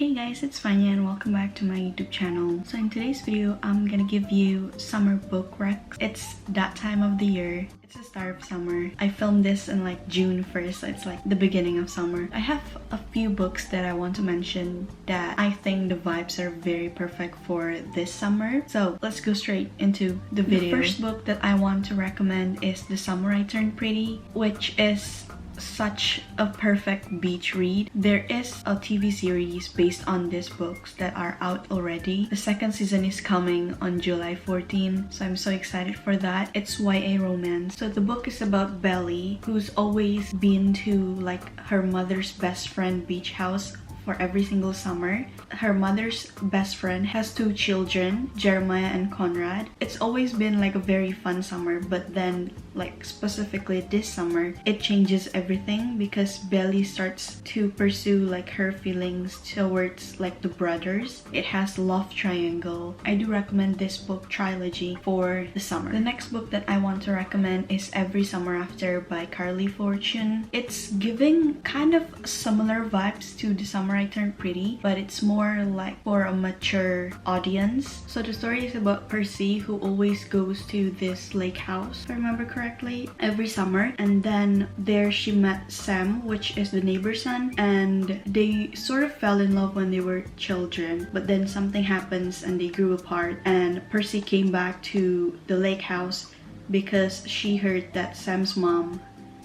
Hey guys, it's Fanya and welcome back to my YouTube channel. So in today's video, I'm gonna give you summer book recs. It's that time of the year. It's the start of summer. I filmed this in like June 1st, so it's like the beginning of summer. I have a few books that I want to mention that I think the vibes are very perfect for this summer. So let's go straight into the video. The first book that I want to recommend is The Summer I Turned Pretty, which is such a perfect beach read. There is a TV series based on these books that are out already. The second season is coming on July 14, so I'm so excited for that. It's YA romance. So the book is about Belly, who's always been to like her mother's best friend beach house for every single summer. Her mother's best friend has two children, Jeremiah and Conrad. It's always been like a very fun summer, but then like specifically this summer, it changes everything because Belly starts to pursue like her feelings towards like the brothers. It has love triangle. I do recommend this book trilogy for the summer. The next book that I want to recommend is Every Summer After by Carly Fortune. It's giving kind of similar vibes to The Summer I Turned Pretty, but it's more like for a mature audience. So the story is about Percy, who always goes to this lake house, if I remember correctly, every summer. And then there she met Sam, which is the neighbor's son, and they sort of fell in love when they were children. But then something happens and they grew apart, and Percy came back to the lake house because she heard that Sam's mom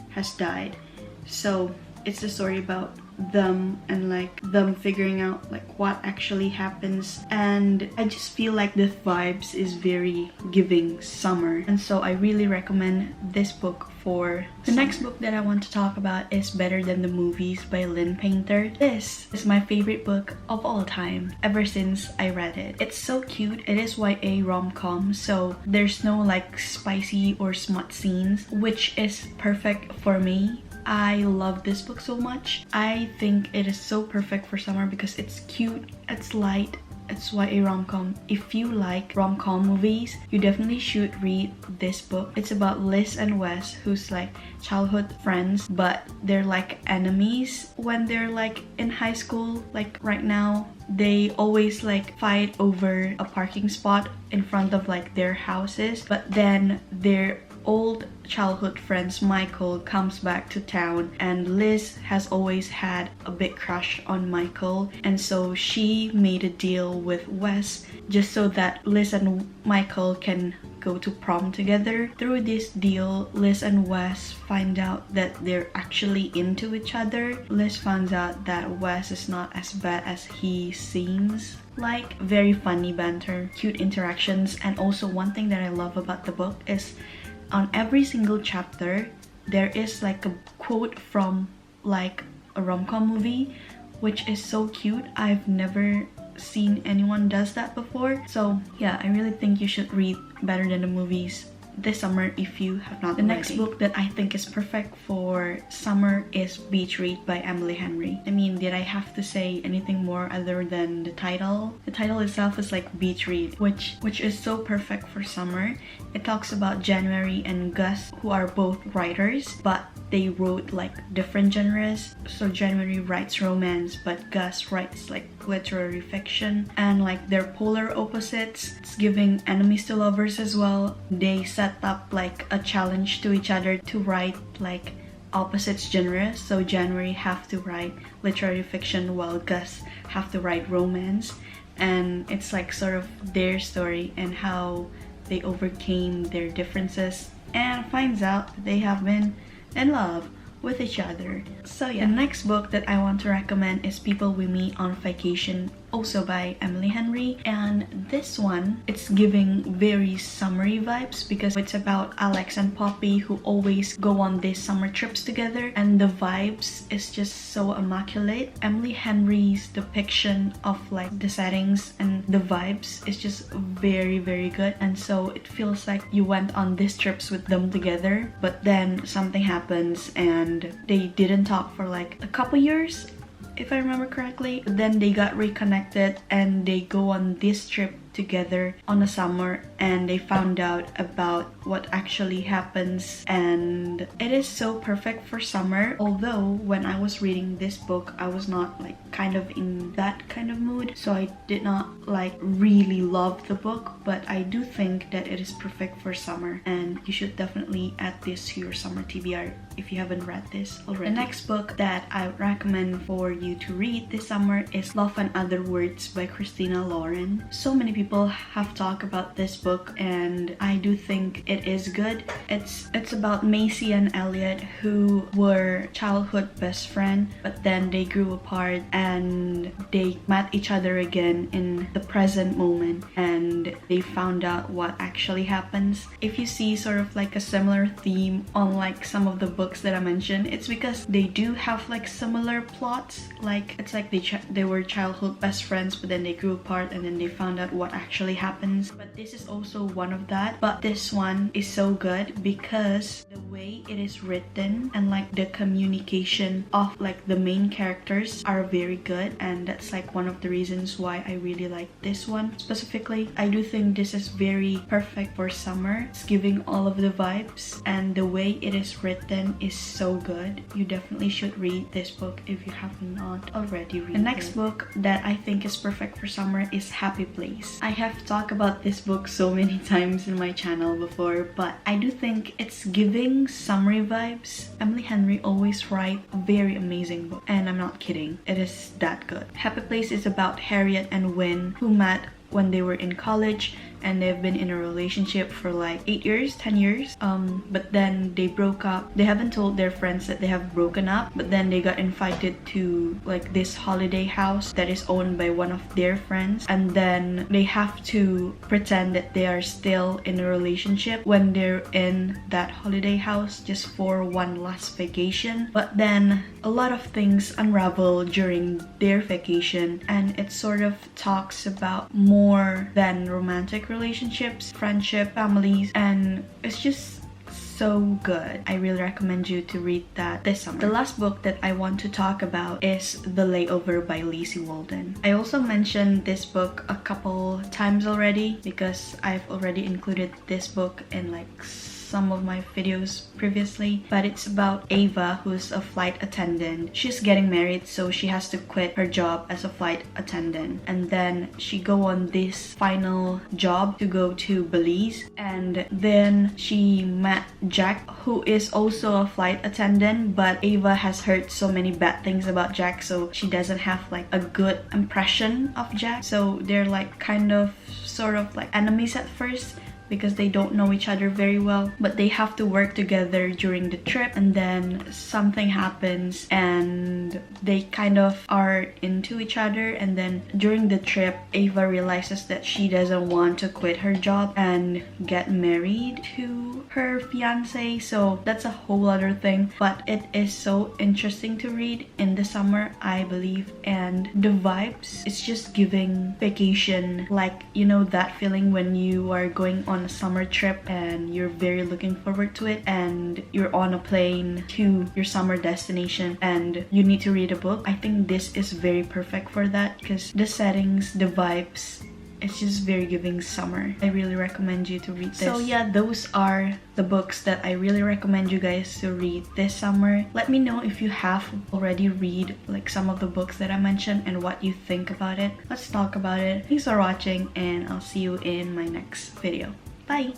has died. So it's a story about them and like them figuring out like what actually happens, and I just feel like the vibes is very giving summer, and so I really recommend this book for the next book that I want to talk about is Better Than the Movies by Lynn Painter. This is my favorite book of all time ever since I read it. It's so cute. It is YA rom-com, so there's no like spicy or smut scenes, which is perfect for me. I love this book so much. I think it is so perfect for summer because it's cute, it's light, it's YA rom-com. If you like rom-com movies, you definitely should read this book. It's about Liz and Wes, who's like childhood friends, but they're like enemies when they're like in high school. Like right now, they always like fight over a parking spot in front of like their houses, but then their old childhood friends Michael comes back to town, and Liz has always had a big crush on Michael, and so she made a deal with Wes just so that Liz and Michael can go to prom together. Through this deal, Liz and Wes find out that they're actually into each other. Liz finds out that Wes is not as bad as he seems. Like, very funny banter, cute interactions, and also one thing that I love about the book is on every single chapter there is like a quote from like a rom-com movie, which is so cute. I've never seen anyone does that before. So yeah, I really think you should read Better Than the Movies this summer if you have not. The next book that I think is perfect for summer is Beach Read by Emily Henry. I mean, did I have to say anything more other than the title? The title itself is like Beach Read, which is so perfect for summer. It talks about January and Gus, who are both writers, but they wrote like different genres. So January writes romance, but Gus writes like literary fiction, and like they're polar opposites. It's giving enemies to lovers as well. They set up like a challenge to each other to write like opposites genres. So January have to write literary fiction while Gus have to write romance, and it's like sort of their story and how they overcame their differences and finds out that they have been in love with each other. So yeah, the next book that I want to recommend is People We Meet on Vacation, also by Emily Henry. And this one, it's giving very summery vibes because it's about Alex and Poppy, who always go on these summer trips together, and the vibes is just so immaculate. Emily Henry's depiction of like the settings and the vibes is just very, very good, and so it feels like you went on these trips with them together, but then something happens and they didn't talk for like a couple years, if I remember correctly. Then they got reconnected and they go on this trip together on a summer and they found out about what actually happens, and it is so perfect for summer. Although when I was reading this book, I was not like kind of in that kind of mood, so I did not like really love the book, but I do think that it is perfect for summer and you should definitely add this to your summer TBR if you haven't read this already. The next book that I would recommend for you to read this summer is Love and Other Words by Christina Lauren. So many people have talked about this book and I do think it is good. It's about Macy and Elliot, who were childhood best friends, but then they grew apart and they met each other again in the present moment and they found out what actually happens. If you see sort of like a similar theme on like some of the books that I mentioned, it's because they do have like similar plots. Like it's like they were childhood best friends, but then they grew apart and then they found out what actually happens. But this is also one of that, but this one is so good because the way it is written and like the communication of like the main characters are very good, and that's like one of the reasons why I really like this one specifically. I do think this is very perfect for summer. It's giving all of the vibes and the way it is written is so good. You definitely should read this book if you have not already read it. The next book that I think is perfect for summer is Happy Place. I have talked about this book so many times in my channel before, but I do think it's giving summery vibes. Emily Henry always write a very amazing book, and I'm not kidding, it is that good. Happy Place is about Harriet and Win, who met when they were in college and they've been in a relationship for like 8 years, 10 years. But then they broke up. They haven't told their friends that they have broken up, but then they got invited to like this holiday house that is owned by one of their friends, and then they have to pretend that they are still in a relationship when they're in that holiday house just for one last vacation. But then a lot of things unravel during their vacation, and it sort of talks about more than romantic relationships, friendship, families, and it's just so good. I really recommend you to read that this summer. The last book that I want to talk about is The Layover by Lacey Walden. I also mentioned this book a couple times already because I've already included this book in like some of my videos previously, but it's about Ava, who's a flight attendant. She's getting married, so she has to quit her job as a flight attendant, and then she go on this final job to go to Belize, and then she met Jack, who is also a flight attendant, but Ava has heard so many bad things about Jack, so she doesn't have like a good impression of Jack. So they're like kind of sort of like enemies at first because they don't know each other very well, but they have to work together during the trip, and then something happens and they kind of are into each other, and then during the trip Ava realizes that she doesn't want to quit her job and get married to her fiance, so that's a whole other thing, but it is so interesting to read in the summer, I believe. And the vibes, it's just giving vacation, like, you know, that feeling when you are going on a summer trip and you're very looking forward to it, and you're on a plane to your summer destination and you need to read a book. I think this is very perfect for that because the settings, the vibes, it's just very giving summer. I really recommend you to read this. So yeah, those are the books that I really recommend you guys to read this summer. Let me know if you have already read like some of the books that I mentioned and what you think about it. Let's talk about it. Thanks for watching, and I'll see you in my next video. Bye!